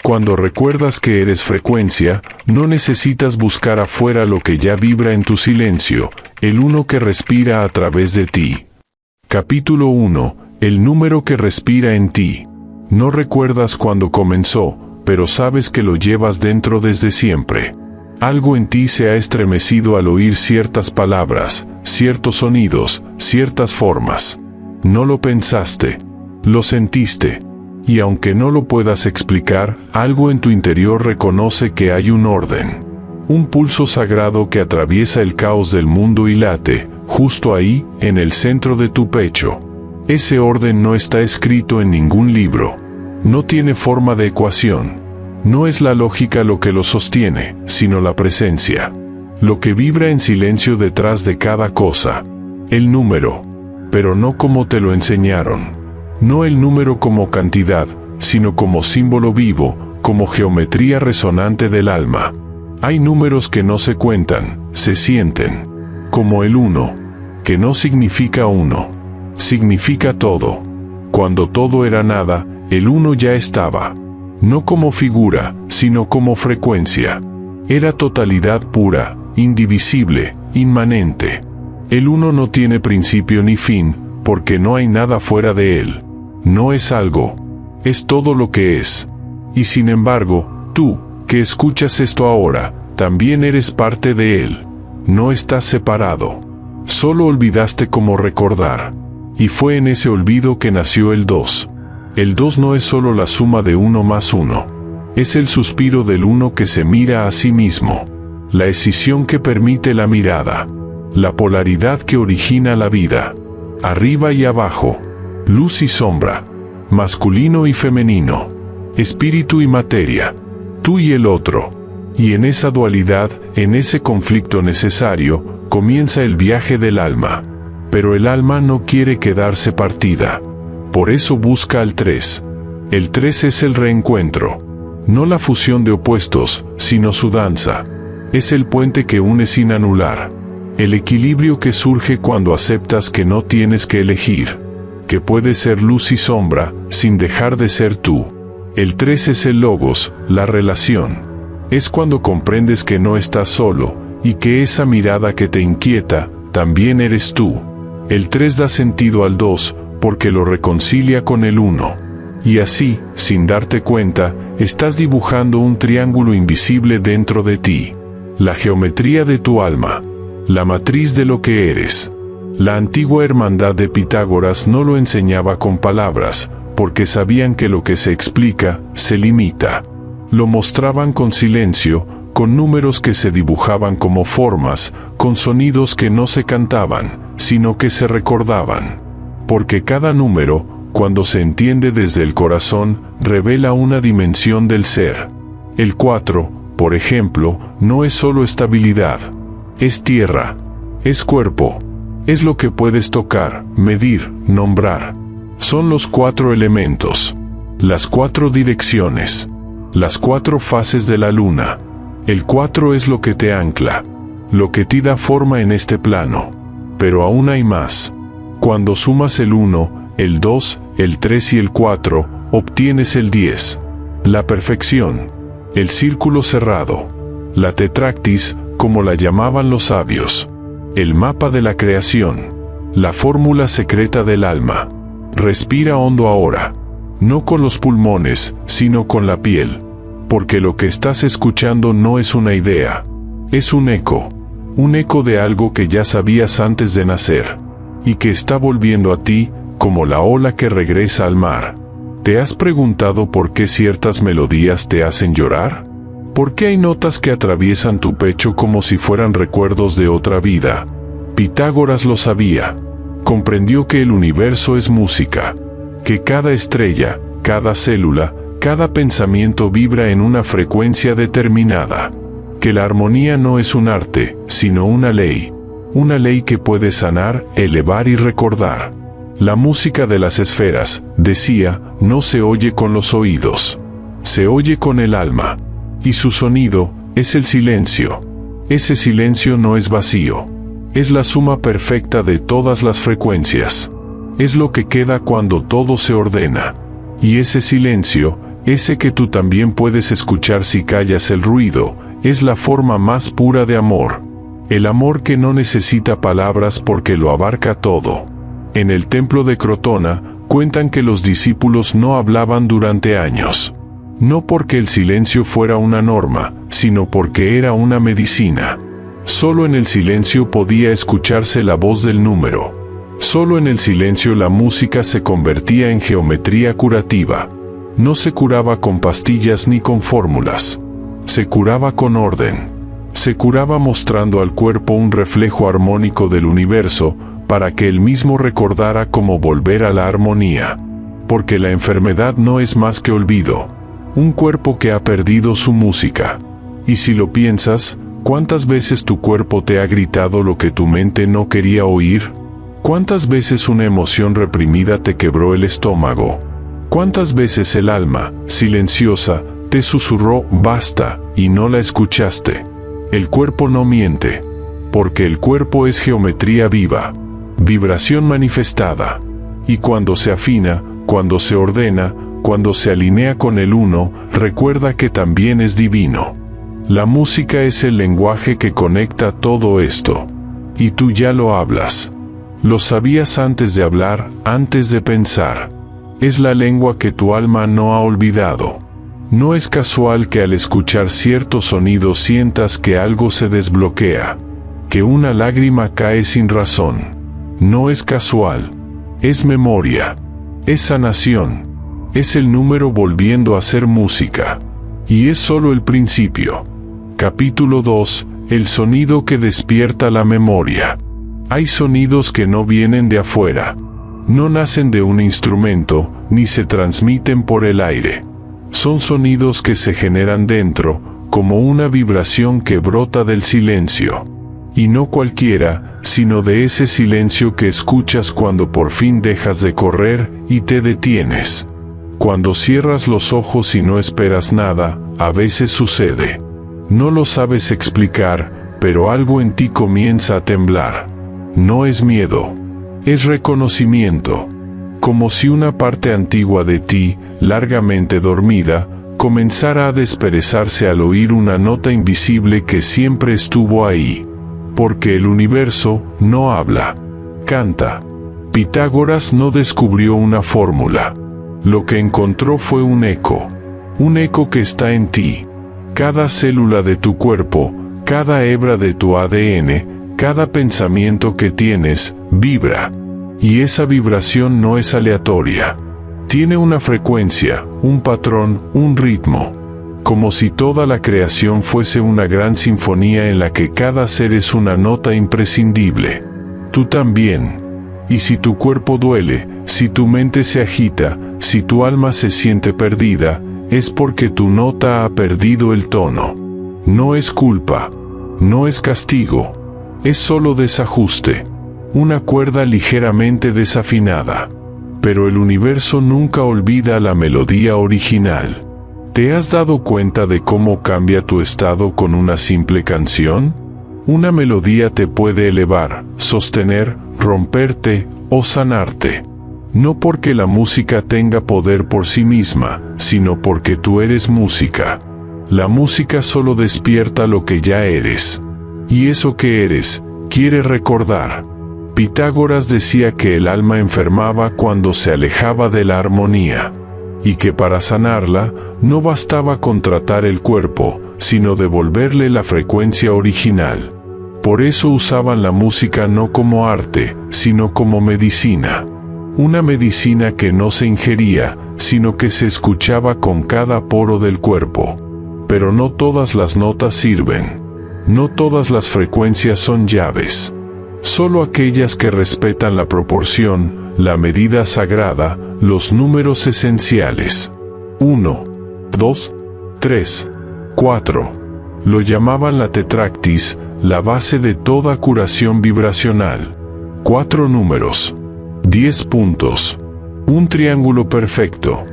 Cuando recuerdas que eres frecuencia, no necesitas buscar afuera lo que ya vibra en tu silencio, el uno que respira a través de ti. Capítulo 1. El número que respira en ti. No recuerdas cuándo comenzó, pero sabes que lo llevas dentro desde siempre. Algo en ti se ha estremecido al oír ciertas palabras, ciertos sonidos, ciertas formas. No lo pensaste, lo sentiste. Y aunque no lo puedas explicar, algo en tu interior reconoce que hay un orden. Un pulso sagrado que atraviesa el caos del mundo y late, justo ahí, en el centro de tu pecho. Ese orden no está escrito en ningún libro. No tiene forma de ecuación. No es la lógica lo que lo sostiene, sino la presencia. Lo que vibra en silencio detrás de cada cosa. El número. Pero no como te lo enseñaron. No el número como cantidad, sino como símbolo vivo, como geometría resonante del alma. Hay números que no se cuentan, se sienten. Como el 1, que no significa uno. Significa todo. Cuando todo era nada, el 1 ya estaba. No como figura, sino como frecuencia. Era totalidad pura, indivisible, inmanente. El 1 no tiene principio ni fin, porque no hay nada fuera de él. No es algo, es todo lo que es. Y sin embargo, tú, que escuchas esto ahora, también eres parte de él. No estás separado. Solo olvidaste cómo recordar. Y fue en ese olvido que nació el 2. El 2 no es solo la suma de 1 más 1. Es el suspiro del 1 que se mira a sí mismo. La escisión que permite la mirada. La polaridad que origina la vida. Arriba y abajo. Luz y sombra, masculino y femenino, espíritu y materia, tú y el otro. Y en esa dualidad, en ese conflicto necesario, comienza el viaje del alma. Pero el alma no quiere quedarse partida. Por eso busca al 3. El 3 es el reencuentro. No la fusión de opuestos, sino su danza. Es el puente que une sin anular. El equilibrio que surge cuando aceptas que no tienes que elegir. Que puede ser luz y sombra, sin dejar de ser tú. El 3 es el logos, la relación. Es cuando comprendes que no estás solo, y que esa mirada que te inquieta, también eres tú. El 3 da sentido al 2, porque lo reconcilia con el 1. Y así, sin darte cuenta, estás dibujando un triángulo invisible dentro de ti. La geometría de tu alma. La matriz de lo que eres. La antigua hermandad de Pitágoras no lo enseñaba con palabras, porque sabían que lo que se explica, se limita. Lo mostraban con silencio, con números que se dibujaban como formas, con sonidos que no se cantaban, sino que se recordaban. Porque cada número, cuando se entiende desde el corazón, revela una dimensión del ser. El 4, por ejemplo, no es solo estabilidad. Es tierra. Es cuerpo. Es lo que puedes tocar, medir, nombrar. Son los 4 elementos. Las 4 direcciones. Las 4 fases de la luna. El 4 es lo que te ancla. Lo que te da forma en este plano. Pero aún hay más. Cuando sumas el 1, el 2, el 3 y el 4, obtienes el 10. La perfección. El círculo cerrado. La tetractis, como la llamaban los sabios. El mapa de la creación. La fórmula secreta del alma. Respira hondo ahora. No con los pulmones, sino con la piel. Porque lo que estás escuchando no es una idea. Es un eco. Un eco de algo que ya sabías antes de nacer. Y que está volviendo a ti, como la ola que regresa al mar. ¿Te has preguntado por qué ciertas melodías te hacen llorar? ¿Por qué hay notas que atraviesan tu pecho como si fueran recuerdos de otra vida? Pitágoras lo sabía. Comprendió que el universo es música. Que cada estrella, cada célula, cada pensamiento vibra en una frecuencia determinada. Que la armonía no es un arte, sino una ley. Una ley que puede sanar, elevar y recordar. La música de las esferas, decía, no se oye con los oídos. Se oye con el alma. Y su sonido, es el silencio. Ese silencio no es vacío. Es la suma perfecta de todas las frecuencias. Es lo que queda cuando todo se ordena. Y ese silencio, ese que tú también puedes escuchar si callas el ruido, es la forma más pura de amor. El amor que no necesita palabras porque lo abarca todo. En el templo de Crotona, cuentan que los discípulos no hablaban durante años. No porque el silencio fuera una norma, sino porque era una medicina. Solo en el silencio podía escucharse la voz del número. Solo en el silencio la música se convertía en geometría curativa. No se curaba con pastillas ni con fórmulas. Se curaba con orden. Se curaba mostrando al cuerpo un reflejo armónico del universo, para que él mismo recordara cómo volver a la armonía. Porque la enfermedad no es más que olvido. Un cuerpo que ha perdido su música. Y si lo piensas, ¿cuántas veces tu cuerpo te ha gritado lo que tu mente no quería oír? ¿Cuántas veces una emoción reprimida te quebró el estómago? ¿Cuántas veces el alma, silenciosa, te susurró «basta» y no la escuchaste? El cuerpo no miente, porque el cuerpo es geometría viva, vibración manifestada. Y cuando se afina, cuando se ordena, cuando se alinea con el uno, recuerda que también es divino. La música es el lenguaje que conecta todo esto. Y tú ya lo hablas. Lo sabías antes de hablar, antes de pensar. Es la lengua que tu alma no ha olvidado. No es casual que al escuchar cierto sonido sientas que algo se desbloquea, que una lágrima cae sin razón. No es casual. Es memoria. Es sanación. Es el número volviendo a ser música. Y es solo el principio. Capítulo 2. El sonido que despierta la memoria. Hay sonidos que no vienen de afuera. No nacen de un instrumento, ni se transmiten por el aire. Son sonidos que se generan dentro, como una vibración que brota del silencio. Y no cualquiera, sino de ese silencio que escuchas cuando por fin dejas de correr y te detienes. Cuando cierras los ojos y no esperas nada, a veces sucede. No lo sabes explicar, pero algo en ti comienza a temblar. No es miedo. Es reconocimiento. Como si una parte antigua de ti, largamente dormida, comenzara a desperezarse al oír una nota invisible que siempre estuvo ahí. Porque el universo no habla, canta. Pitágoras no descubrió una fórmula. Lo que encontró fue un eco que está en ti. Cada célula de tu cuerpo, cada hebra de tu ADN, cada pensamiento que tienes, vibra. Y esa vibración no es aleatoria. Tiene una frecuencia, un patrón, un ritmo. Como si toda la creación fuese una gran sinfonía en la que cada ser es una nota imprescindible. Tú también. Y si tu cuerpo duele, si tu mente se agita, si tu alma se siente perdida, es porque tu nota ha perdido el tono. No es culpa. No es castigo. Es solo desajuste. Una cuerda ligeramente desafinada. Pero el universo nunca olvida la melodía original. ¿Te has dado cuenta de cómo cambia tu estado con una simple canción? Una melodía te puede elevar, sostener, romperte o sanarte. No porque la música tenga poder por sí misma, sino porque tú eres música. La música solo despierta lo que ya eres. Y eso que eres, quiere recordar. Pitágoras decía que el alma enfermaba cuando se alejaba de la armonía, y que para sanarla, no bastaba con tratar el cuerpo, sino devolverle la frecuencia original. Por eso usaban la música no como arte, sino como medicina. Una medicina que no se ingería, sino que se escuchaba con cada poro del cuerpo. Pero no todas las notas sirven. No todas las frecuencias son llaves. Solo aquellas que respetan la proporción, la medida sagrada, los números esenciales. 1, 2, 3, 4. Lo llamaban la tetractis, la base de toda curación vibracional. 4 números. 10 puntos. Un triángulo perfecto.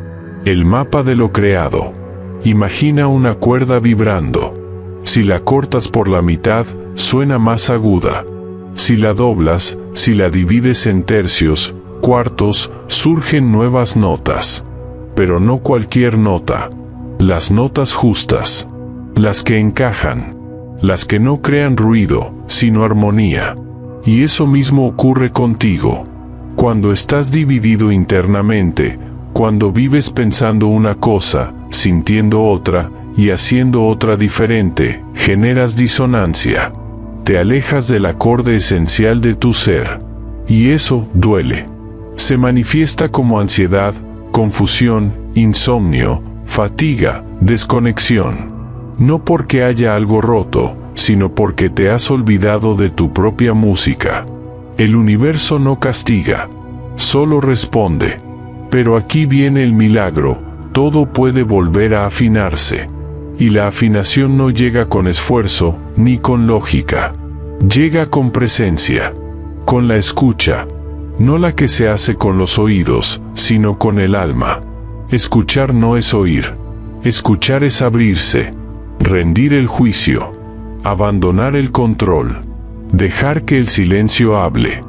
El mapa de lo creado. Imagina una cuerda vibrando. Si la cortas por la mitad, suena más aguda. Si la doblas, si la divides en tercios, cuartos, surgen nuevas notas. pero no cualquier nota. Las notas justas. Las que encajan. Las que no crean ruido, sino armonía. Y eso mismo ocurre contigo. Cuando estás dividido internamente, cuando vives pensando una cosa, sintiendo otra, y haciendo otra diferente, generas disonancia. Te alejas del acorde esencial de tu ser. Y eso duele. Se manifiesta como ansiedad, confusión, insomnio, fatiga, desconexión. No porque haya algo roto, sino porque te has olvidado de tu propia música. El universo no castiga, solo responde. Pero aquí viene el milagro, todo puede volver a afinarse. Y la afinación no llega con esfuerzo, ni con lógica. Llega con presencia, con la escucha. No la que se hace con los oídos, sino con el alma. Escuchar no es oír. Escuchar es abrirse. Rendir el juicio. Abandonar el control. Dejar que el silencio hable.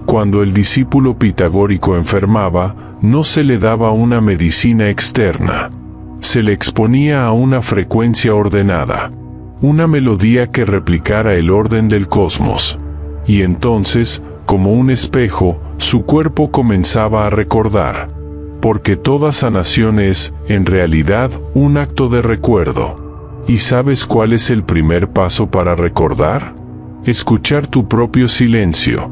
Cuando el discípulo pitagórico enfermaba, no se le daba una medicina externa. Se le exponía a una frecuencia ordenada. Una melodía que replicara el orden del cosmos. Y entonces, como un espejo, su cuerpo comenzaba a recordar. Porque toda sanación es, en realidad, un acto de recuerdo. ¿Y sabes cuál es el primer paso para recordar? Escuchar tu propio silencio.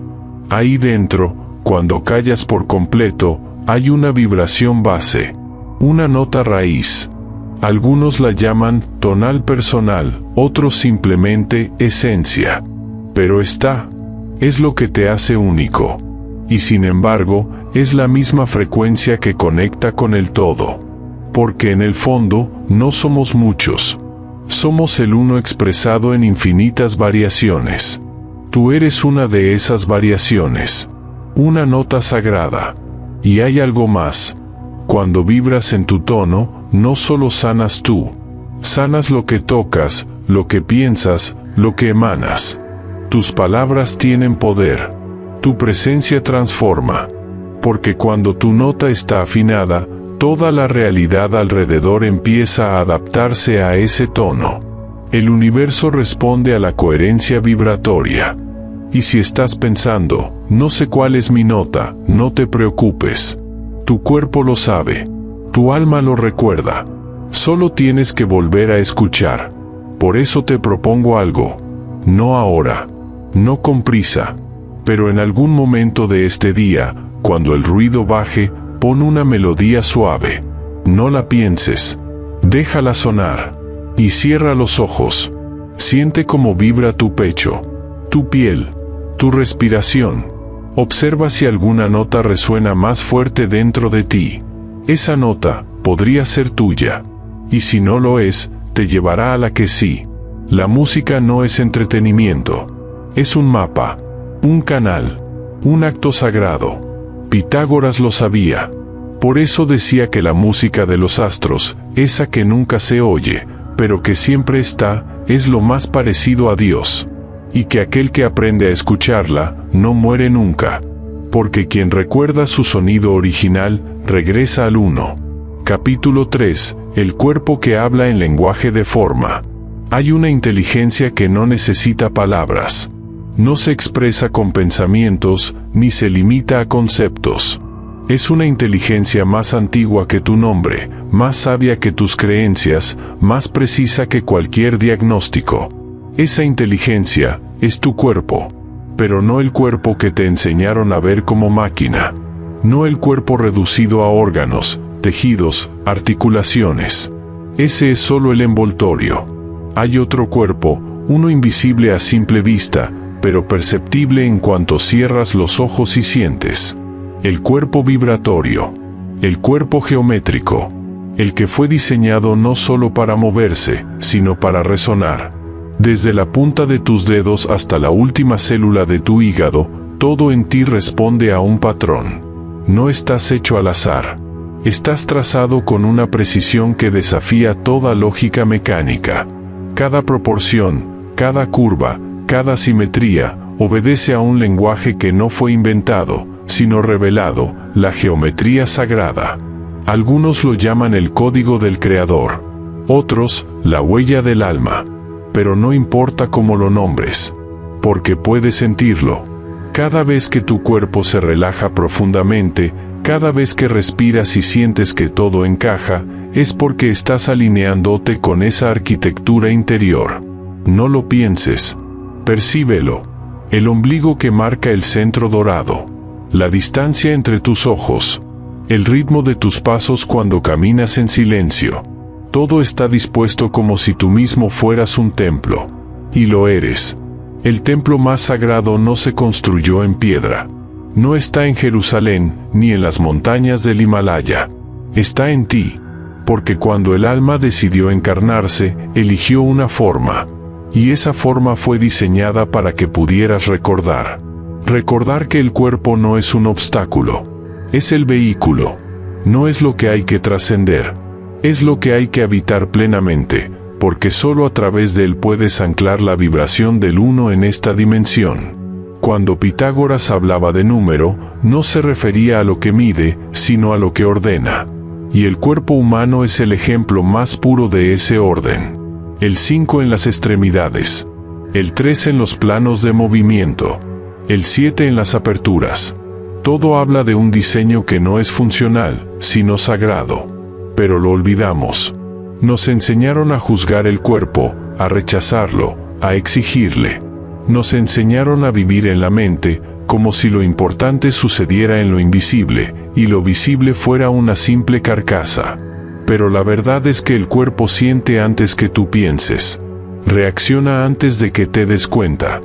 Ahí dentro, cuando callas por completo, hay una vibración base. Una nota raíz. Algunos la llaman tonal personal, otros simplemente esencia. Pero está. Es lo que te hace único. Y sin embargo, es la misma frecuencia que conecta con el todo. Porque en el fondo, no somos muchos. Somos el uno expresado en infinitas variaciones. Tú eres una de esas variaciones. Una nota sagrada. Y hay algo más. Cuando vibras en tu tono, no solo sanas tú. Sanas lo que tocas, lo que piensas, lo que emanas. Tus palabras tienen poder. Tu presencia transforma. Porque cuando tu nota está afinada, toda la realidad alrededor empieza a adaptarse a ese tono. El universo responde a la coherencia vibratoria. Y si estás pensando, no sé cuál es mi nota, no te preocupes. Tu cuerpo lo sabe. Tu alma lo recuerda. Solo tienes que volver a escuchar. Por eso te propongo algo. No ahora. No con prisa. Pero en algún momento de este día, cuando el ruido baje, pon una melodía suave. No la pienses. Déjala sonar. Y cierra los ojos. Siente cómo vibra tu pecho, tu piel, tu respiración. Observa si alguna nota resuena más fuerte dentro de ti. Esa nota podría ser tuya. Y si no lo es, te llevará a la que sí. La música no es entretenimiento. Es un mapa, un canal, un acto sagrado. Pitágoras lo sabía. Por eso decía que la música de los astros, esa que nunca se oye, pero que siempre está, es lo más parecido a Dios. Y que aquel que aprende a escucharla, no muere nunca. Porque quien recuerda su sonido original, regresa al uno. Capítulo 3. El cuerpo que habla en lenguaje de forma. Hay una inteligencia que no necesita palabras. No se expresa con pensamientos, ni se limita a conceptos. Es una inteligencia más antigua que tu nombre, más sabia que tus creencias, más precisa que cualquier diagnóstico. Esa inteligencia es tu cuerpo, pero no el cuerpo que te enseñaron a ver como máquina. No el cuerpo reducido a órganos, tejidos, articulaciones. Ese es solo el envoltorio. Hay otro cuerpo, uno invisible a simple vista, pero perceptible en cuanto cierras los ojos y sientes. El cuerpo vibratorio. El cuerpo geométrico. El que fue diseñado no solo para moverse, sino para resonar. Desde la punta de tus dedos hasta la última célula de tu hígado, todo en ti responde a un patrón. No estás hecho al azar. Estás trazado con una precisión que desafía toda lógica mecánica. Cada proporción, cada curva, cada simetría, obedece a un lenguaje que no fue inventado, sino revelado, la geometría sagrada. Algunos lo llaman el código del Creador, otros, la huella del alma. Pero no importa cómo lo nombres, porque puedes sentirlo. Cada vez que tu cuerpo se relaja profundamente, cada vez que respiras y sientes que todo encaja, es porque estás alineándote con esa arquitectura interior. No lo pienses, percíbelo. El ombligo que marca el centro dorado, la distancia entre tus ojos, el ritmo de tus pasos cuando caminas en silencio. Todo está dispuesto como si tú mismo fueras un templo. Y lo eres. El templo más sagrado no se construyó en piedra. No está en Jerusalén, ni en las montañas del Himalaya. Está en ti. Porque cuando el alma decidió encarnarse, eligió una forma. Y esa forma fue diseñada para que pudieras recordar. Recordar que el cuerpo no es un obstáculo. Es el vehículo. No es lo que hay que trascender. Es lo que hay que habitar plenamente, porque solo a través de él puedes anclar la vibración del uno en esta dimensión. Cuando Pitágoras hablaba de número, no se refería a lo que mide, sino a lo que ordena. Y el cuerpo humano es el ejemplo más puro de ese orden. El 5 en las extremidades, el 3 en los planos de movimiento, el 7 en las aperturas. Todo habla de un diseño que no es funcional, sino sagrado. Pero lo olvidamos. Nos enseñaron a juzgar el cuerpo, a rechazarlo, a exigirle. Nos enseñaron a vivir en la mente, como si lo importante sucediera en lo invisible, y lo visible fuera una simple carcasa. Pero la verdad es que el cuerpo siente antes que tú pienses. Reacciona antes de que te des cuenta.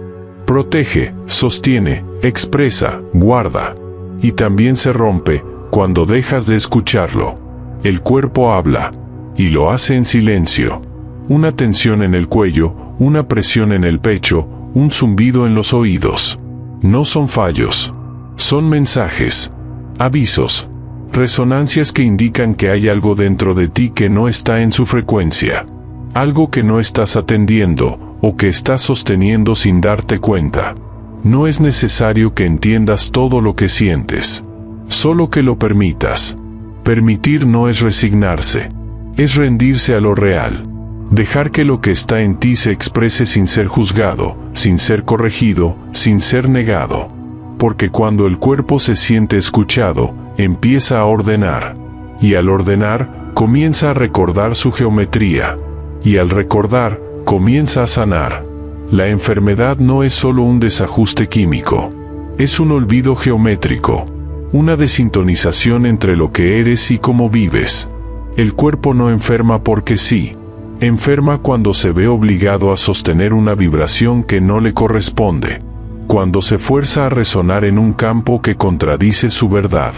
Protege, sostiene, expresa, guarda. Y también se rompe, cuando dejas de escucharlo. El cuerpo habla, y lo hace en silencio. Una tensión en el cuello, una presión en el pecho, un zumbido en los oídos. No son fallos. Son mensajes, avisos, resonancias que indican que hay algo dentro de ti que no está en su frecuencia. Algo que no estás atendiendo, o que estás sosteniendo sin darte cuenta. No es necesario que entiendas todo lo que sientes. Solo que lo permitas. Permitir no es resignarse. Es rendirse a lo real. Dejar que lo que está en ti se exprese sin ser juzgado, sin ser corregido, sin ser negado. Porque cuando el cuerpo se siente escuchado, empieza a ordenar. Y al ordenar, comienza a recordar su geometría. Y al recordar, comienza a sanar. La enfermedad no es solo un desajuste químico. Es un olvido geométrico. Una desintonización entre lo que eres y cómo vives. El cuerpo no enferma porque sí. Enferma cuando se ve obligado a sostener una vibración que no le corresponde. Cuando se fuerza a resonar en un campo que contradice su verdad.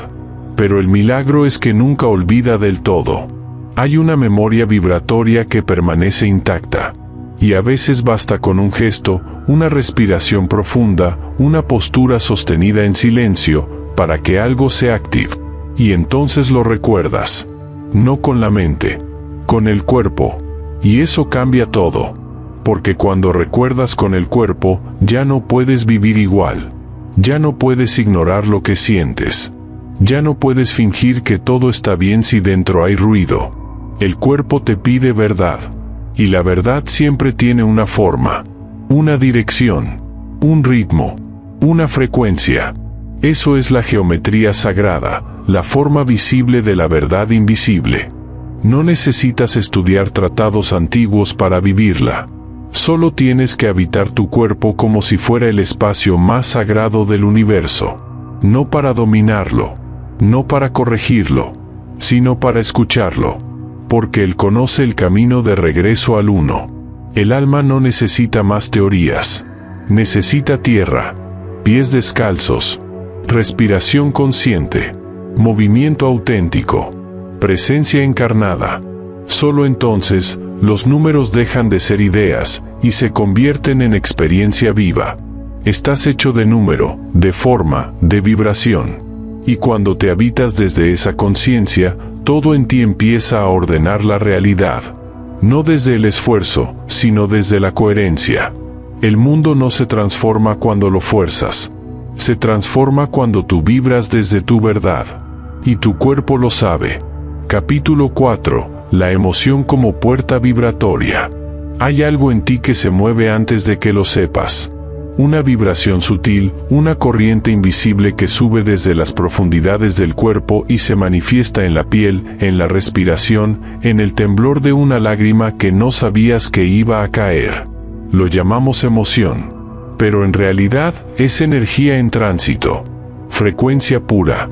Pero el milagro es que nunca olvida del todo. Hay una memoria vibratoria que permanece intacta. Y a veces basta con un gesto, una respiración profunda, una postura sostenida en silencio, para que algo se active. Y entonces lo recuerdas. No con la mente, con el cuerpo. Y eso cambia todo. Porque cuando recuerdas con el cuerpo, ya no puedes vivir igual. Ya no puedes ignorar lo que sientes. Ya no puedes fingir que todo está bien si dentro hay ruido. El cuerpo te pide verdad. Y la verdad siempre tiene una forma, una dirección, un ritmo, una frecuencia. Eso es la geometría sagrada, la forma visible de la verdad invisible. No necesitas estudiar tratados antiguos para vivirla. Solo tienes que habitar tu cuerpo como si fuera el espacio más sagrado del universo. No para dominarlo, no para corregirlo, sino para escucharlo. Porque él conoce el camino de regreso al uno. El alma no necesita más teorías. Necesita tierra, pies descalzos, respiración consciente, movimiento auténtico, presencia encarnada. Solo entonces, los números dejan de ser ideas, y se convierten en experiencia viva. Estás hecho de número, de forma, de vibración. Y cuando te habitas desde esa conciencia, todo en ti empieza a ordenar la realidad. No desde el esfuerzo, sino desde la coherencia. El mundo no se transforma cuando lo fuerzas. Se transforma cuando tú vibras desde tu verdad. Y tu cuerpo lo sabe. Capítulo 4. La emoción como puerta vibratoria. Hay algo en ti que se mueve antes de que lo sepas. Una vibración sutil, una corriente invisible que sube desde las profundidades del cuerpo y se manifiesta en la piel, en la respiración, en el temblor de una lágrima que no sabías que iba a caer. Lo llamamos emoción. Pero en realidad es energía en tránsito. Frecuencia pura.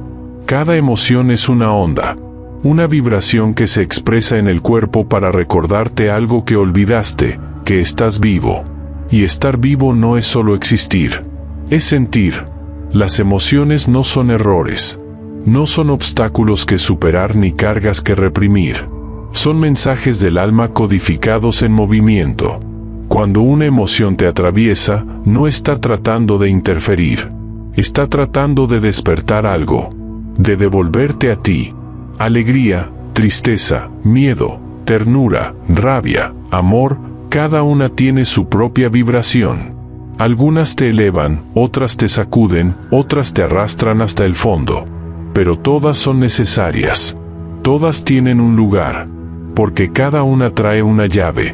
Cada emoción es una onda. Una vibración que se expresa en el cuerpo para recordarte algo que olvidaste, que estás vivo. Y estar vivo no es solo existir. Es sentir. Las emociones no son errores. No son obstáculos que superar ni cargas que reprimir. Son mensajes del alma codificados en movimiento. Cuando una emoción te atraviesa, no está tratando de interferir. Está tratando de despertar algo. De devolverte a ti. Alegría, tristeza, miedo, ternura, rabia, amor, cada una tiene su propia vibración. Algunas te elevan, otras te sacuden, otras te arrastran hasta el fondo. Pero todas son necesarias. Todas tienen un lugar. Porque cada una trae una llave.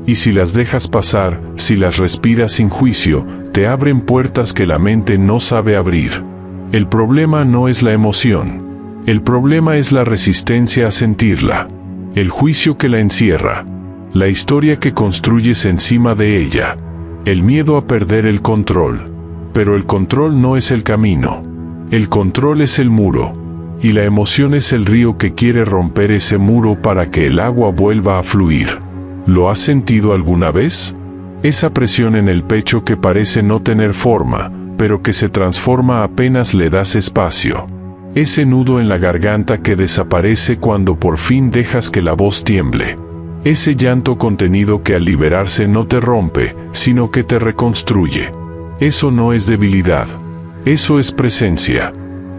Y si las dejas pasar, si las respiras sin juicio, te abren puertas que la mente no sabe abrir. El problema no es la emoción. El problema es la resistencia a sentirla. El juicio que la encierra. La historia que construyes encima de ella. El miedo a perder el control. Pero el control no es el camino. El control es el muro. Y la emoción es el río que quiere romper ese muro para que el agua vuelva a fluir. ¿Lo has sentido alguna vez? Esa presión en el pecho que parece no tener forma, pero que se transforma apenas le das espacio. Ese nudo en la garganta que desaparece cuando por fin dejas que la voz tiemble. Ese llanto contenido que al liberarse no te rompe, sino que te reconstruye. Eso no es debilidad. Eso es presencia.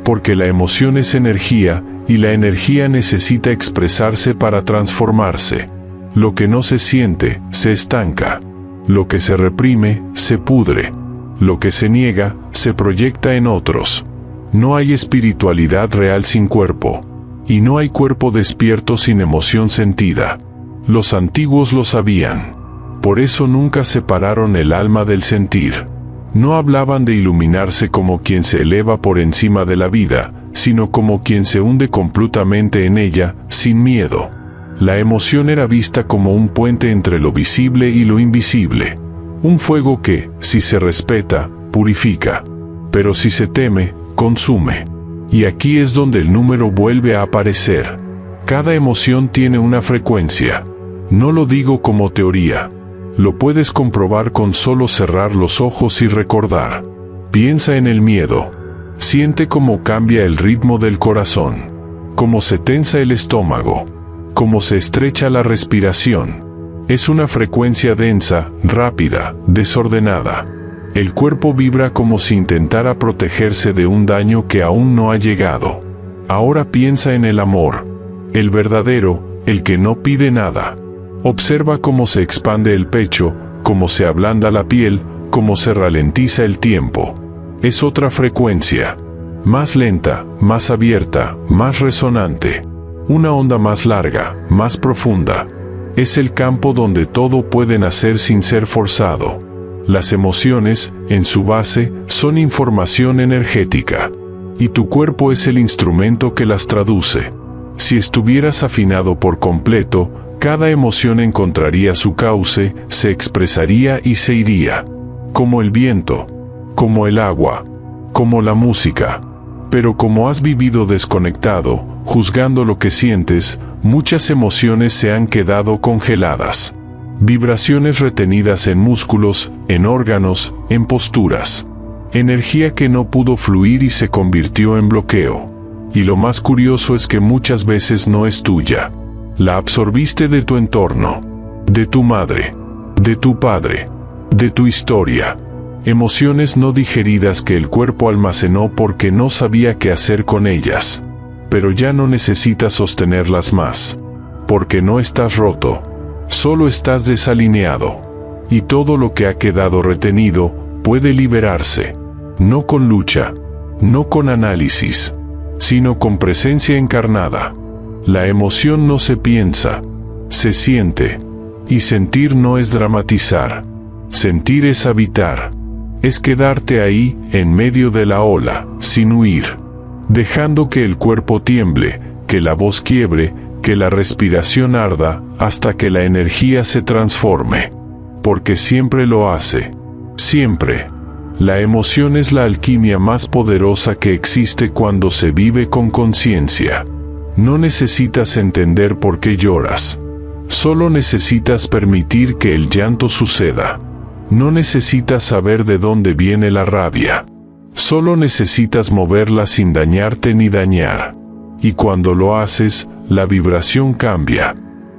Porque la emoción es energía, y la energía necesita expresarse para transformarse. Lo que no se siente, se estanca. Lo que se reprime, se pudre. Lo que se niega, se proyecta en otros. No hay espiritualidad real sin cuerpo. Y no hay cuerpo despierto sin emoción sentida. Los antiguos lo sabían. Por eso nunca separaron el alma del sentir. No hablaban de iluminarse como quien se eleva por encima de la vida, sino como quien se hunde completamente en ella, sin miedo. La emoción era vista como un puente entre lo visible y lo invisible. Un fuego que, si se respeta, purifica. Pero si se teme, consume. Y aquí es donde el número vuelve a aparecer. Cada emoción tiene una frecuencia. No lo digo como teoría. Lo puedes comprobar con solo cerrar los ojos y recordar. Piensa en el miedo. Siente cómo cambia el ritmo del corazón. Cómo se tensa el estómago. Cómo se estrecha la respiración. Es una frecuencia densa, rápida, desordenada. El cuerpo vibra como si intentara protegerse de un daño que aún no ha llegado. Ahora piensa en el amor. El verdadero, el que no pide nada. Observa cómo se expande el pecho, cómo se ablanda la piel, cómo se ralentiza el tiempo. Es otra frecuencia. Más lenta, más abierta, más resonante. Una onda más larga, más profunda. Es el campo donde todo puede nacer sin ser forzado. Las emociones, en su base, son información energética. Y tu cuerpo es el instrumento que las traduce. Si estuvieras afinado por completo, cada emoción encontraría su cauce, se expresaría y se iría. Como el viento, como el agua, como la música. Pero como has vivido desconectado, juzgando lo que sientes, muchas emociones se han quedado congeladas. Vibraciones retenidas en músculos, en órganos, en posturas. Energía que no pudo fluir y se convirtió en bloqueo. Y lo más curioso es que muchas veces no es tuya. La absorbiste de tu entorno, de tu madre, de tu padre, de tu historia. Emociones no digeridas que el cuerpo almacenó porque no sabía qué hacer con ellas. Pero ya no necesitas sostenerlas más. Porque no estás roto. Solo estás desalineado. Y todo lo que ha quedado retenido puede liberarse. No con lucha, no con análisis, sino con presencia encarnada. La emoción no se piensa, se siente. Y sentir no es dramatizar. Sentir es habitar. Es quedarte ahí, en medio de la ola, sin huir. Dejando que el cuerpo tiemble, que la voz quiebre, que la respiración arda, hasta que la energía se transforme. Porque siempre lo hace. Siempre. La emoción es la alquimia más poderosa que existe cuando se vive con conciencia. No necesitas entender por qué lloras. Solo necesitas permitir que el llanto suceda. No necesitas saber de dónde viene la rabia. Solo necesitas moverla sin dañarte ni dañar. Y cuando lo haces, la vibración cambia.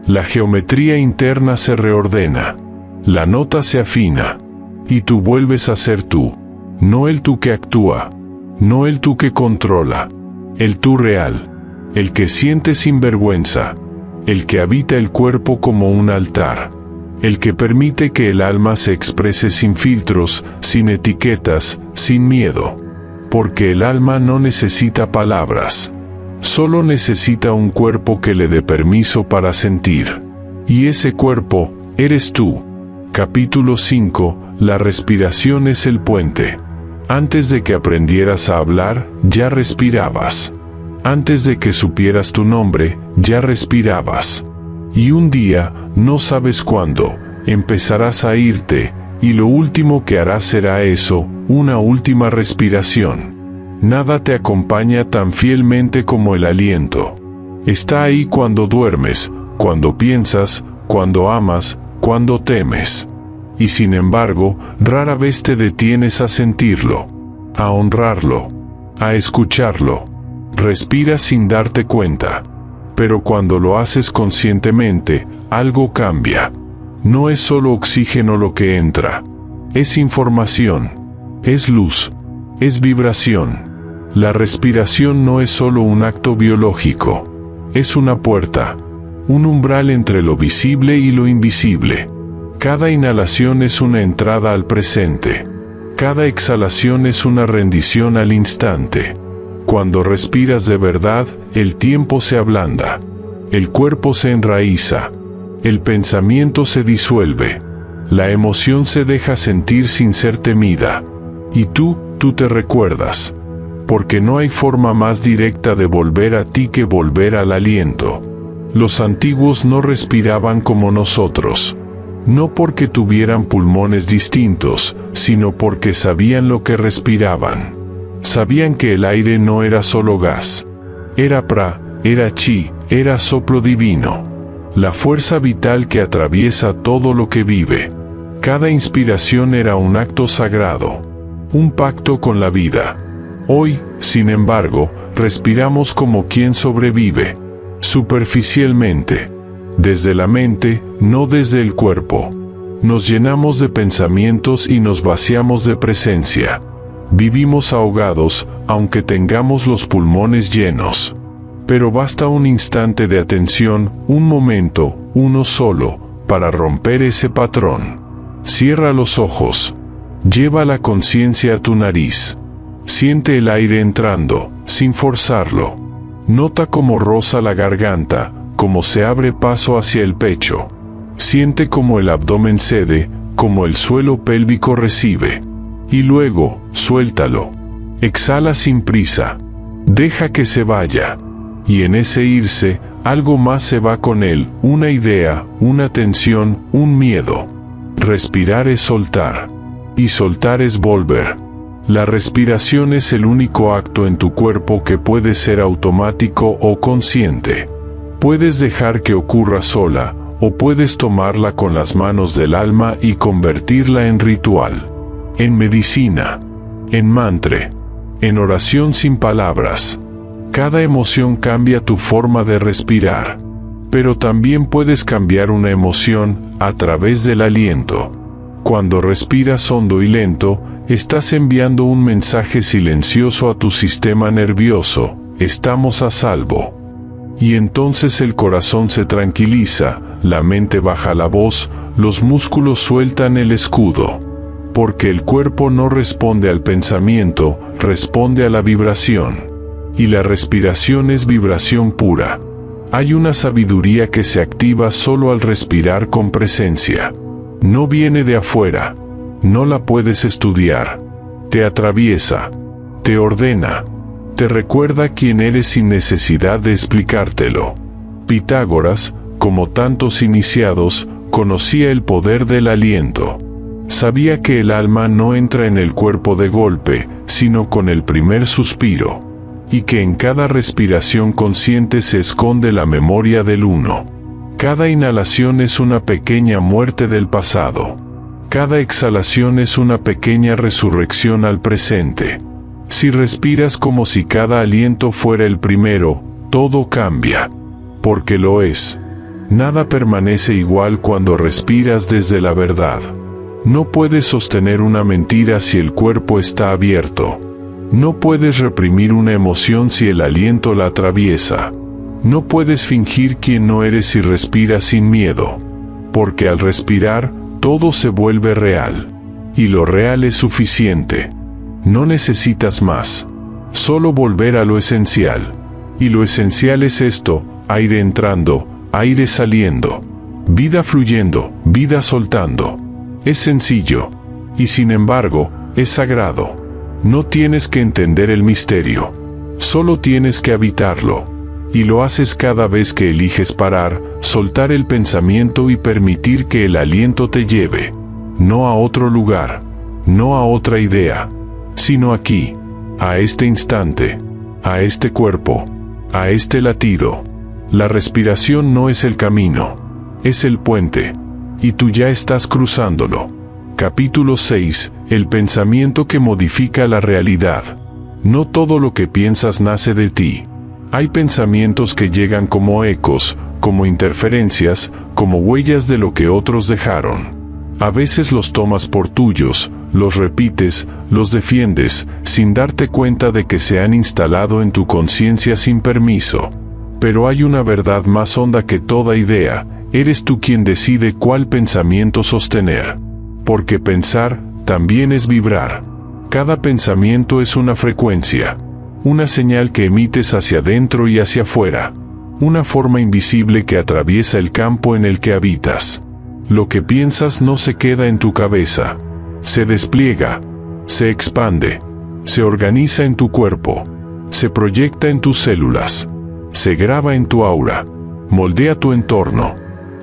La geometría interna se reordena. La nota se afina. Y tú vuelves a ser tú. No el tú que actúa. No el tú que controla. El tú real. El que siente sin vergüenza. El que habita el cuerpo como un altar. El que permite que el alma se exprese sin filtros, sin etiquetas, sin miedo. Porque el alma no necesita palabras. Solo necesita un cuerpo que le dé permiso para sentir. Y ese cuerpo, eres tú. Capítulo 5. La respiración es el puente. Antes de que aprendieras a hablar, ya respirabas. Antes de que supieras tu nombre, ya respirabas. Y un día, no sabes cuándo, empezarás a irte, y lo último que harás será eso, una última respiración. Nada te acompaña tan fielmente como el aliento. Está ahí cuando duermes, cuando piensas, cuando amas, cuando temes. Y sin embargo, rara vez te detienes a sentirlo, a honrarlo, a escucharlo. Respiras sin darte cuenta. Pero cuando lo haces conscientemente, algo cambia. No es solo oxígeno lo que entra. Es información. Es luz. Es vibración. La respiración no es solo un acto biológico. Es una puerta. Un umbral entre lo visible y lo invisible. Cada inhalación es una entrada al presente. Cada exhalación es una rendición al instante. Cuando respiras de verdad, el tiempo se ablanda. El cuerpo se enraiza. El pensamiento se disuelve. La emoción se deja sentir sin ser temida. Y tú te recuerdas. Porque no hay forma más directa de volver a ti que volver al aliento. Los antiguos no respiraban como nosotros. No porque tuvieran pulmones distintos, sino porque sabían lo que respiraban. Sabían que el aire no era solo gas. Era pra, era chi, era soplo divino. La fuerza vital que atraviesa todo lo que vive. Cada inspiración era un acto sagrado. Un pacto con la vida. Hoy, sin embargo, respiramos como quien sobrevive. Superficialmente. Desde la mente, no desde el cuerpo. Nos llenamos de pensamientos y nos vaciamos de presencia. Vivimos ahogados, aunque tengamos los pulmones llenos. Pero basta un instante de atención, un momento, uno solo, para romper ese patrón. Cierra los ojos. Lleva la conciencia a tu nariz. Siente el aire entrando, sin forzarlo. Nota cómo roza la garganta, cómo se abre paso hacia el pecho. Siente cómo el abdomen cede, cómo el suelo pélvico recibe. Y luego, suéltalo. Exhala sin prisa. Deja que se vaya. Y en ese irse, algo más se va con él, una idea, una tensión, un miedo. Respirar es soltar. Y soltar es volver. La respiración es el único acto en tu cuerpo que puede ser automático o consciente. Puedes dejar que ocurra sola, o puedes tomarla con las manos del alma y convertirla en ritual. En medicina, en mantra, en oración sin palabras. Cada emoción cambia tu forma de respirar. Pero también puedes cambiar una emoción a través del aliento. Cuando respiras hondo y lento, estás enviando un mensaje silencioso a tu sistema nervioso: estamos a salvo. Y entonces el corazón se tranquiliza, la mente baja la voz, los músculos sueltan el escudo. Porque el cuerpo no responde al pensamiento, responde a la vibración. Y la respiración es vibración pura. Hay una sabiduría que se activa solo al respirar con presencia. No viene de afuera. No la puedes estudiar. Te atraviesa. Te ordena. Te recuerda quién eres sin necesidad de explicártelo. Pitágoras, como tantos iniciados, conocía el poder del aliento. Sabía que el alma no entra en el cuerpo de golpe, sino con el primer suspiro, y que en cada respiración consciente se esconde la memoria del uno. Cada inhalación es una pequeña muerte del pasado. Cada exhalación es una pequeña resurrección al presente. Si respiras como si cada aliento fuera el primero, todo cambia. Porque lo es. Nada permanece igual cuando respiras desde la verdad. No puedes sostener una mentira si el cuerpo está abierto. No puedes reprimir una emoción si el aliento la atraviesa. No puedes fingir quién no eres si respiras sin miedo. Porque al respirar, todo se vuelve real. Y lo real es suficiente. No necesitas más. Solo volver a lo esencial. Y lo esencial es esto: aire entrando, aire saliendo. Vida fluyendo, vida soltando. Es sencillo. Y sin embargo, es sagrado. No tienes que entender el misterio. Solo tienes que habitarlo. Y lo haces cada vez que eliges parar, soltar el pensamiento y permitir que el aliento te lleve. No a otro lugar. No a otra idea. Sino aquí. A este instante. A este cuerpo. A este latido. La respiración no es el camino. Es el puente. Y tú ya estás cruzándolo. Capítulo 6. El pensamiento que modifica la realidad. No todo lo que piensas nace de ti. Hay pensamientos que llegan como ecos, como interferencias, como huellas de lo que otros dejaron. A veces los tomas por tuyos, los repites, los defiendes, sin darte cuenta de que se han instalado en tu conciencia sin permiso. Pero hay una verdad más honda que toda idea: eres tú quien decide cuál pensamiento sostener. Porque pensar también es vibrar. Cada pensamiento es una frecuencia, una señal que emites hacia adentro y hacia afuera, una forma invisible que atraviesa el campo en el que habitas. Lo que piensas no se queda en tu cabeza, se despliega, se expande, se organiza en tu cuerpo, se proyecta en tus células, se graba en tu aura, moldea tu entorno.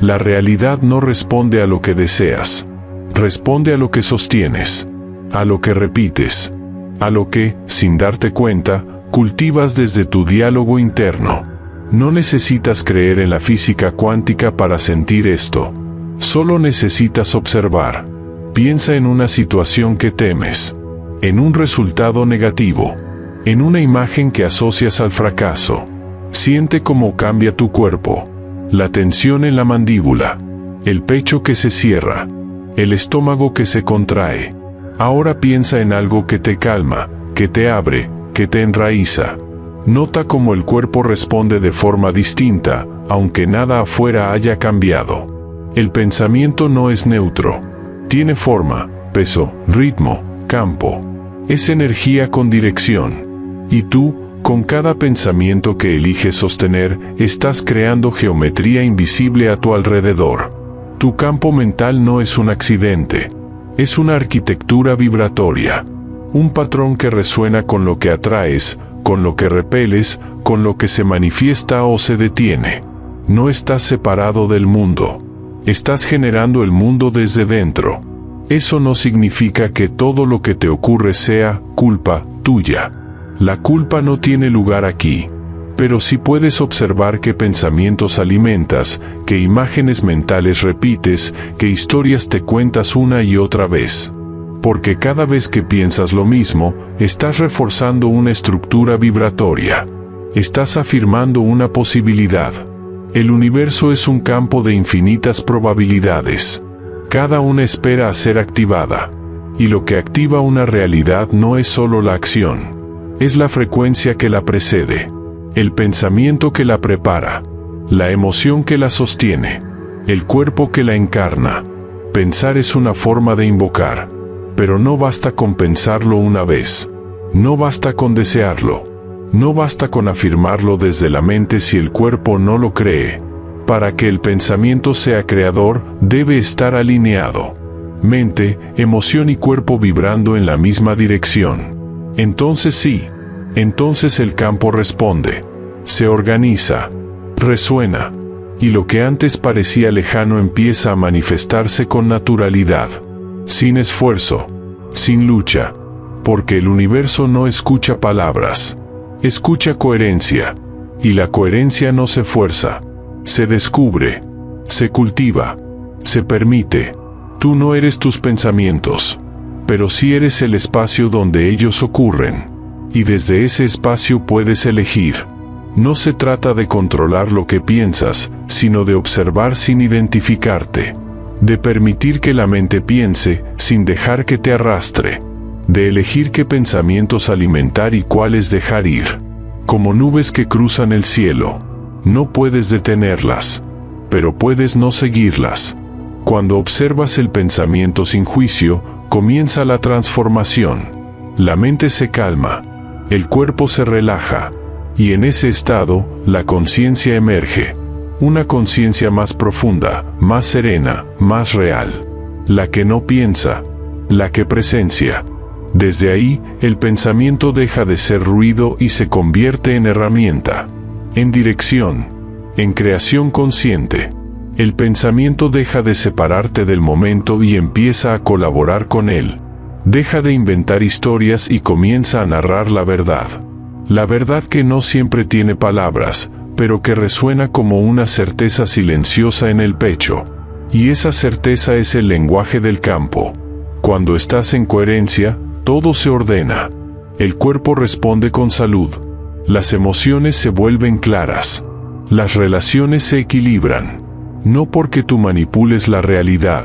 La realidad no responde a lo que deseas. Responde a lo que sostienes, a lo que repites, a lo que, sin darte cuenta, cultivas desde tu diálogo interno. No necesitas creer en la física cuántica para sentir esto. Solo necesitas observar. Piensa en una situación que temes, en un resultado negativo, en una imagen que asocias al fracaso. Siente cómo cambia tu cuerpo, la tensión en la mandíbula, el pecho que se cierra, el estómago que se contrae. Ahora piensa en algo que te calma, que te abre, que te enraiza. Nota cómo el cuerpo responde de forma distinta, aunque nada afuera haya cambiado. El pensamiento no es neutro. Tiene forma, peso, ritmo, campo. Es energía con dirección. Y tú, con cada pensamiento que eliges sostener, estás creando geometría invisible a tu alrededor. Tu campo mental no es un accidente. Es una arquitectura vibratoria. Un patrón que resuena con lo que atraes, con lo que repeles, con lo que se manifiesta o se detiene. No estás separado del mundo. Estás generando el mundo desde dentro. Eso no significa que todo lo que te ocurre sea culpa tuya. La culpa no tiene lugar aquí. Pero sí puedes observar qué pensamientos alimentas, qué imágenes mentales repites, qué historias te cuentas una y otra vez. Porque cada vez que piensas lo mismo, estás reforzando una estructura vibratoria. Estás afirmando una posibilidad. El universo es un campo de infinitas probabilidades. Cada una espera a ser activada. Y lo que activa una realidad no es solo la acción. Es la frecuencia que la precede. El pensamiento que la prepara, la emoción que la sostiene, el cuerpo que la encarna. Pensar es una forma de invocar, pero no basta con pensarlo una vez. No basta con desearlo. No basta con afirmarlo desde la mente si el cuerpo no lo cree. Para que el pensamiento sea creador, debe estar alineado. Mente, emoción y cuerpo vibrando en la misma dirección. Entonces sí. Entonces el campo responde. Se organiza. Resuena. Y lo que antes parecía lejano empieza a manifestarse con naturalidad. Sin esfuerzo. Sin lucha. Porque el universo no escucha palabras. Escucha coherencia. Y la coherencia no se fuerza. Se descubre. Se cultiva. Se permite. Tú no eres tus pensamientos. Pero sí eres el espacio donde ellos ocurren. Y desde ese espacio puedes elegir. No se trata de controlar lo que piensas, sino de observar sin identificarte. De permitir que la mente piense, sin dejar que te arrastre. De elegir qué pensamientos alimentar y cuáles dejar ir. Como nubes que cruzan el cielo. No puedes detenerlas. Pero puedes no seguirlas. Cuando observas el pensamiento sin juicio, comienza la transformación. La mente se calma. El cuerpo se relaja. Y en ese estado, la conciencia emerge. Una conciencia más profunda, más serena, más real. La que no piensa. La que presencia. Desde ahí, el pensamiento deja de ser ruido y se convierte en herramienta. En dirección. En creación consciente. El pensamiento deja de separarte del momento y empieza a colaborar con él. Deja de inventar historias y comienza a narrar la verdad. La verdad que no siempre tiene palabras, pero que resuena como una certeza silenciosa en el pecho. Y esa certeza es el lenguaje del campo. Cuando estás en coherencia, todo se ordena. El cuerpo responde con salud. Las emociones se vuelven claras. Las relaciones se equilibran. No porque tú manipules la realidad,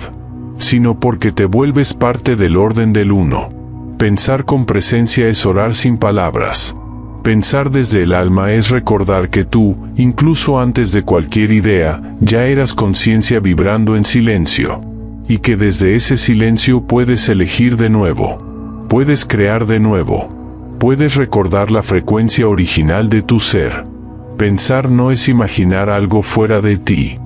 sino porque te vuelves parte del orden del uno. Pensar con presencia es orar sin palabras. Pensar desde el alma es recordar que tú, incluso antes de cualquier idea, ya eras conciencia vibrando en silencio. Y que desde ese silencio puedes elegir de nuevo. Puedes crear de nuevo. Puedes recordar la frecuencia original de tu ser. Pensar no es imaginar algo fuera de ti.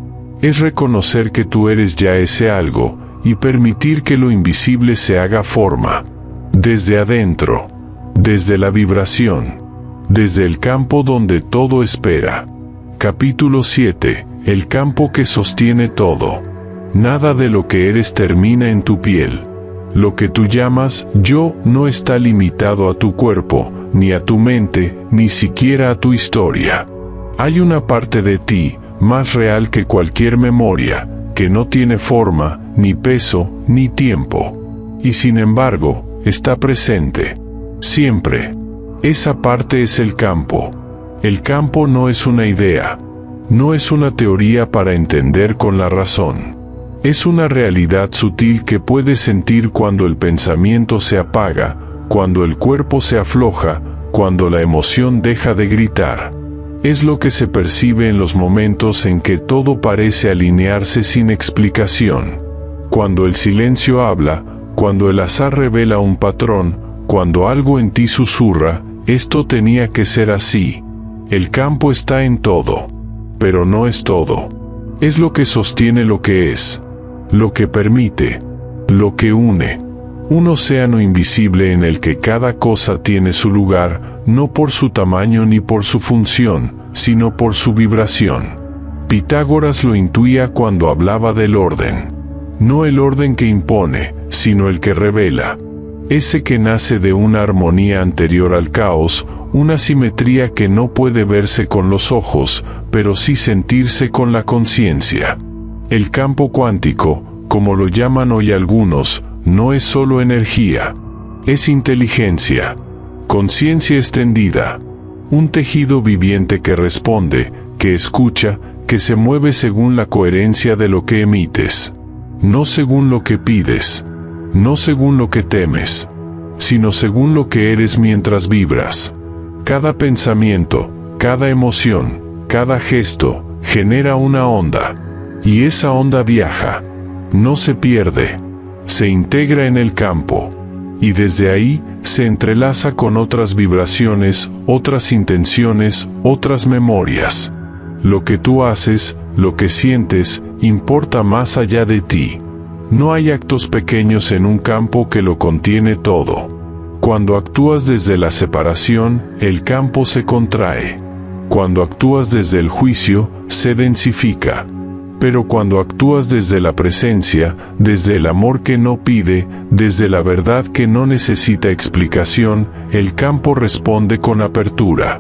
Es reconocer que tú eres ya ese algo, y permitir que lo invisible se haga forma. Desde adentro. Desde la vibración. Desde el campo donde todo espera. Capítulo 7. El campo que sostiene todo. Nada de lo que eres termina en tu piel. Lo que tú llamas yo no está limitado a tu cuerpo, ni a tu mente, ni siquiera a tu historia. Hay una parte de ti, más real que cualquier memoria, que no tiene forma, ni peso, ni tiempo. Y sin embargo, está presente. Siempre. Esa parte es el campo. El campo no es una idea. No es una teoría para entender con la razón. Es una realidad sutil que puedes sentir cuando el pensamiento se apaga, cuando el cuerpo se afloja, cuando la emoción deja de gritar. Es lo que se percibe en los momentos en que todo parece alinearse sin explicación. Cuando el silencio habla, cuando el azar revela un patrón, cuando algo en ti susurra, esto tenía que ser así. El campo está en todo. Pero no es todo. Es lo que sostiene lo que es. Lo que permite. Lo que une. Un océano invisible en el que cada cosa tiene su lugar, no por su tamaño ni por su función, sino por su vibración. Pitágoras lo intuía cuando hablaba del orden. No el orden que impone, sino el que revela. Ese que nace de una armonía anterior al caos, una simetría que no puede verse con los ojos, pero sí sentirse con la conciencia. El campo cuántico, como lo llaman hoy algunos, no es solo energía. Es inteligencia. Conciencia extendida. Un tejido viviente que responde, que escucha, que se mueve según la coherencia de lo que emites. No según lo que pides. No según lo que temes, sino según lo que eres mientras vibras. Cada pensamiento, cada emoción, cada gesto, genera una onda. Y esa onda viaja. No se pierde. Se integra en el campo. y desde ahí se entrelaza con otras vibraciones, otras intenciones, otras memorias. Lo que tú haces, lo que sientes, importa más allá de ti. No hay actos pequeños en un campo que lo contiene todo. Cuando actúas desde la separación, el campo se contrae. Cuando actúas desde el juicio, se densifica. Pero cuando actúas desde la presencia, desde el amor que no pide, desde la verdad que no necesita explicación, el campo responde con apertura.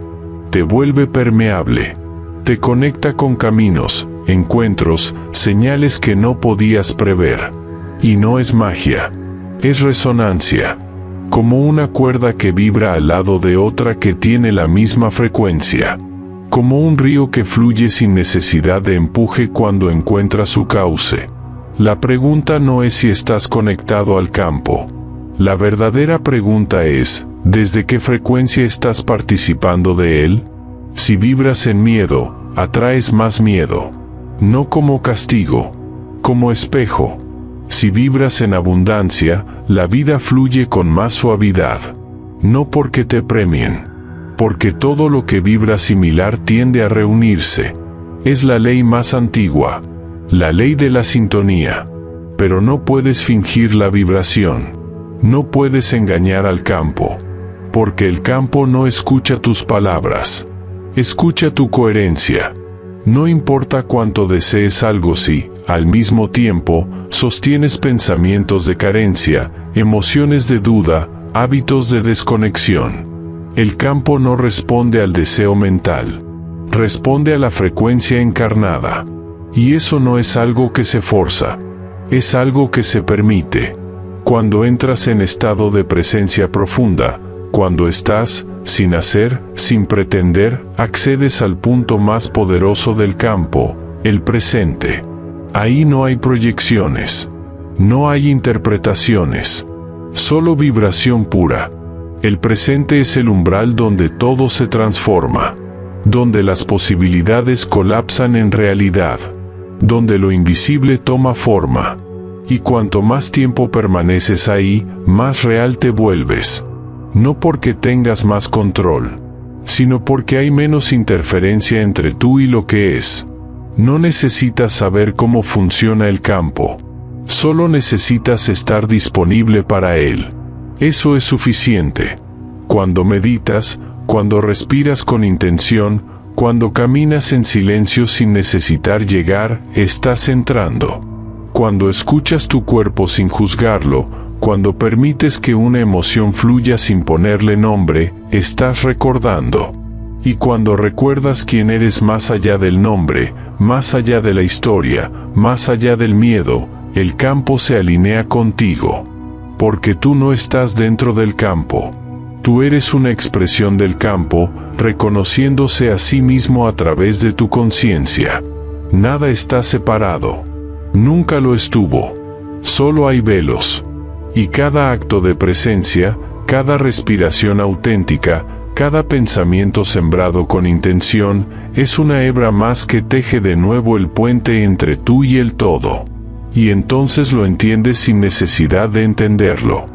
Te vuelve permeable. Te conecta con caminos, encuentros, señales que no podías prever. Y no es magia. Es resonancia. Como una cuerda que vibra al lado de otra que tiene la misma frecuencia. Como un río que fluye sin necesidad de empuje cuando encuentra su cauce. La pregunta no es si estás conectado al campo. La verdadera pregunta es, ¿desde qué frecuencia estás participando de él? Si vibras en miedo, atraes más miedo. No como castigo, como espejo. Si vibras en abundancia, la vida fluye con más suavidad. No porque te premien. Porque todo lo que vibra similar tiende a reunirse. Es la ley más antigua, la ley de la sintonía. Pero no puedes fingir la vibración. No puedes engañar al campo. Porque el campo no escucha tus palabras. Escucha tu coherencia. No importa cuánto desees algo si, al mismo tiempo, sostienes pensamientos de carencia, emociones de duda, hábitos de desconexión. El campo no responde al deseo mental. Responde a la frecuencia encarnada. Y eso no es algo que se forza. Es algo que se permite. Cuando entras en estado de presencia profunda, cuando estás, sin hacer, sin pretender, accedes al punto más poderoso del campo, el presente. Ahí no hay proyecciones. No hay interpretaciones. Solo vibración pura. El presente es el umbral donde todo se transforma, donde las posibilidades colapsan en realidad, donde lo invisible toma forma. Y cuanto más tiempo permaneces ahí, más real te vuelves. No porque tengas más control, sino porque hay menos interferencia entre tú y lo que es. No necesitas saber cómo funciona el campo. Solo necesitas estar disponible para él. Eso es suficiente. Cuando meditas, cuando respiras con intención, cuando caminas en silencio sin necesitar llegar, estás entrando. Cuando escuchas tu cuerpo sin juzgarlo, cuando permites que una emoción fluya sin ponerle nombre, estás recordando. Y cuando recuerdas quién eres más allá del nombre, más allá de la historia, más allá del miedo, el campo se alinea contigo. Porque tú no estás dentro del campo. Tú eres una expresión del campo, reconociéndose a sí mismo a través de tu conciencia. Nada está separado. Nunca lo estuvo. Solo hay velos. Y cada acto de presencia, cada respiración auténtica, cada pensamiento sembrado con intención, es una hebra más que teje de nuevo el puente entre tú y el todo. Y entonces lo entiendes sin necesidad de entenderlo.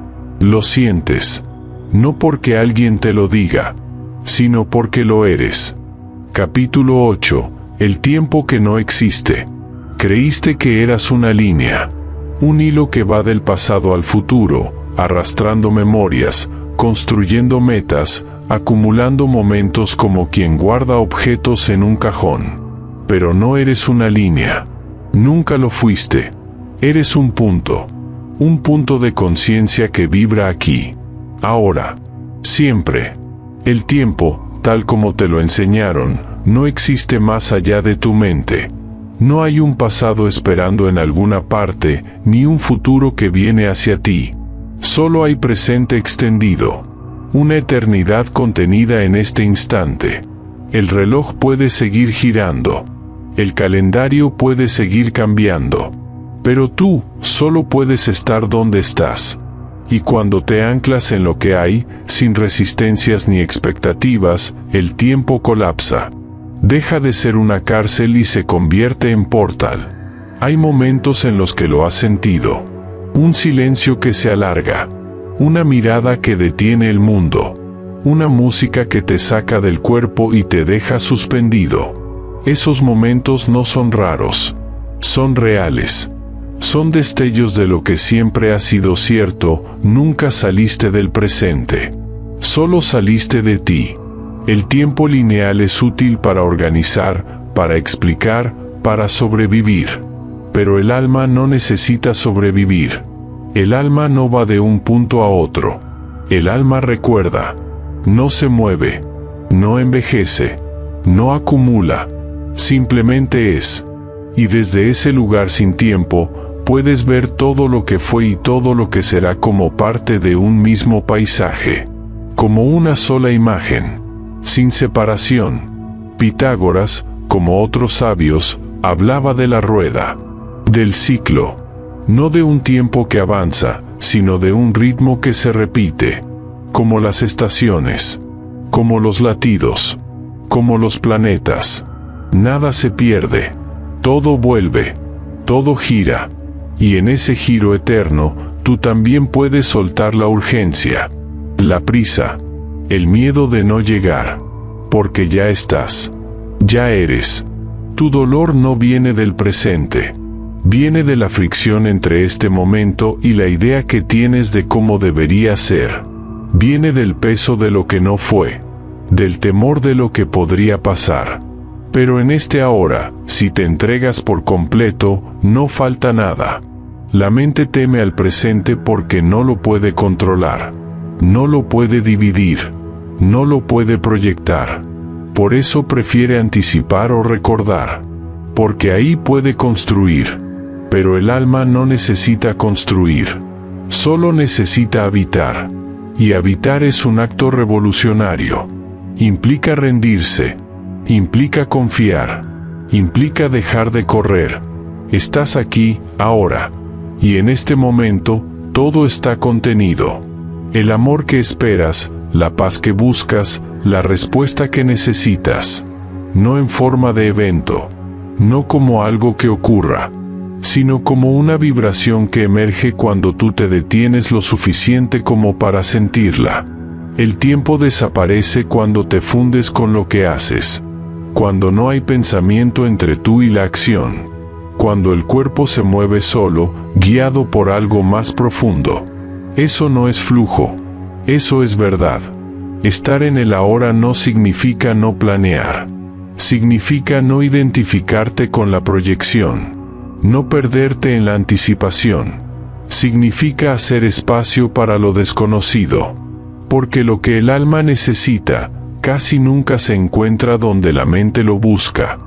Lo sientes. No porque alguien te lo diga, sino porque lo eres. Capítulo 8. El tiempo que no existe. Creíste que eras una línea. Un hilo que va del pasado al futuro, arrastrando memorias, construyendo metas, acumulando momentos como quien guarda objetos en un cajón. Pero no eres una línea. Nunca lo fuiste. Eres un punto de conciencia que vibra aquí, ahora, siempre. El tiempo, tal como te lo enseñaron, no existe más allá de tu mente. No hay un pasado esperando en alguna parte, ni un futuro que viene hacia ti. Solo hay presente extendido. Una eternidad contenida en este instante. El reloj puede seguir girando. El calendario puede seguir cambiando. Pero tú, solo puedes estar donde estás. Y cuando te anclas en lo que hay, sin resistencias ni expectativas, el tiempo colapsa. Deja de ser una cárcel y se convierte en portal. Hay momentos en los que lo has sentido. Un silencio que se alarga. una mirada que detiene el mundo, una música que te saca del cuerpo y te deja suspendido. Esos momentos no son raros, son reales. Son destellos de lo que siempre ha sido cierto. Nunca saliste del presente. Solo saliste de ti. El tiempo lineal es útil para organizar, para explicar, para sobrevivir. Pero el alma no necesita sobrevivir. El alma no va de un punto a otro. El alma recuerda. No se mueve. No envejece. No acumula. Simplemente es. Y desde ese lugar sin tiempo, puedes ver todo lo que fue y todo lo que será como parte de un mismo paisaje. Como una sola imagen. Sin separación. Pitágoras, como otros sabios, hablaba de la rueda. Del ciclo. No de un tiempo que avanza, sino de un ritmo que se repite. Como las estaciones. Como los latidos. Como los planetas. Nada se pierde. Todo vuelve. Todo gira. Y en ese giro eterno, tú también puedes soltar la urgencia. La prisa. El miedo de no llegar. Porque ya estás. Ya eres. Tu dolor no viene del presente. Viene de la fricción entre este momento y la idea que tienes de cómo debería ser. Viene del peso de lo que no fue. Del temor de lo que podría pasar. Pero en este ahora, si te entregas por completo, no falta nada. La mente teme al presente porque no lo puede controlar. No lo puede dividir. No lo puede proyectar. Por eso prefiere anticipar o recordar. Porque ahí puede construir. Pero el alma no necesita construir. Solo necesita habitar. Y habitar es un acto revolucionario. Implica rendirse. Implica confiar. Implica dejar de correr. Estás aquí, ahora. Y en este momento, todo está contenido. El amor que esperas, la paz que buscas, la respuesta que necesitas. No en forma de evento. No como algo que ocurra. Sino como una vibración que emerge cuando tú te detienes lo suficiente como para sentirla. El tiempo desaparece cuando te fundes con lo que haces. Cuando no hay pensamiento entre tú y la acción. Cuando el cuerpo se mueve solo, guiado por algo más profundo. Eso no es flujo. Eso es verdad. Estar en el ahora no significa no planear. Significa no identificarte con la proyección. No perderte en la anticipación. Significa hacer espacio para lo desconocido. Porque lo que el alma necesita, casi nunca se encuentra donde la mente lo busca.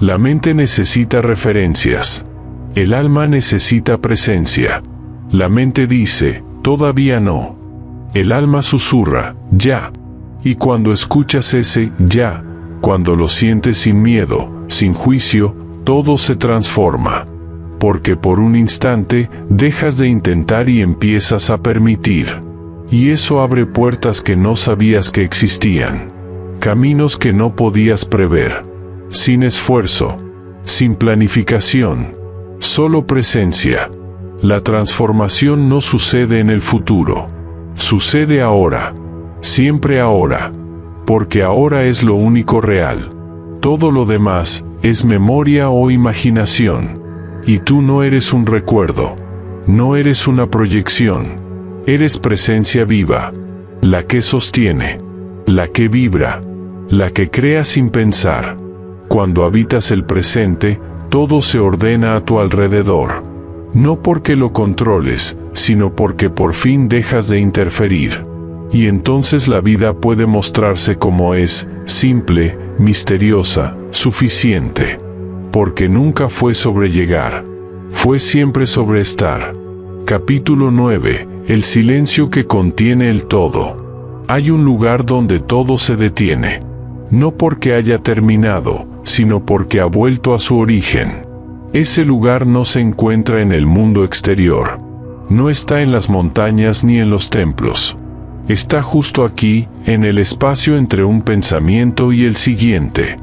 La mente necesita referencias. El alma necesita presencia. La mente dice, todavía no. El alma susurra, ya. Y cuando escuchas ese ya, cuando lo sientes sin miedo, sin juicio, todo se transforma. Porque por un instante, dejas de intentar y empiezas a permitir. Y eso abre puertas que no sabías que existían. Caminos que no podías prever. Sin esfuerzo. Sin planificación. Solo presencia. La transformación no sucede en el futuro. Sucede ahora. Siempre ahora. Porque ahora es lo único real. Todo lo demás es memoria o imaginación. Y tú no eres un recuerdo. No eres una proyección. Eres presencia viva. La que sostiene. La que vibra. La que crea sin pensar. Cuando habitas el presente, todo se ordena a tu alrededor. No porque lo controles, sino porque por fin dejas de interferir. Y entonces la vida puede mostrarse como es, simple, misteriosa, suficiente. Porque nunca fue sobre llegar. Fue siempre sobre estar. Capítulo 9. El silencio que contiene el todo. Hay un lugar donde todo se detiene. No porque haya terminado, sino porque ha vuelto a su origen. Ese lugar no se encuentra en el mundo exterior. No está en las montañas ni en los templos. Está justo aquí, en el espacio entre un pensamiento y el siguiente.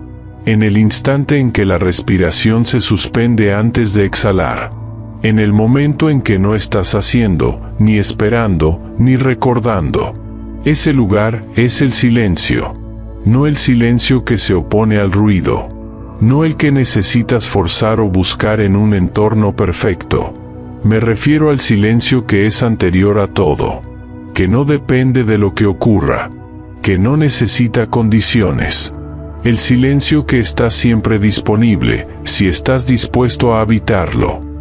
En el instante en que la respiración se suspende antes de exhalar. en el momento en que no estás haciendo, ni esperando, ni recordando. Ese lugar es el silencio. No el silencio que se opone al ruido. No el que necesitas forzar o buscar en un entorno perfecto. Me refiero al silencio que es anterior a todo, que no depende de lo que ocurra, que no necesita condiciones. El silencio que está siempre disponible, si estás dispuesto a habitarlo.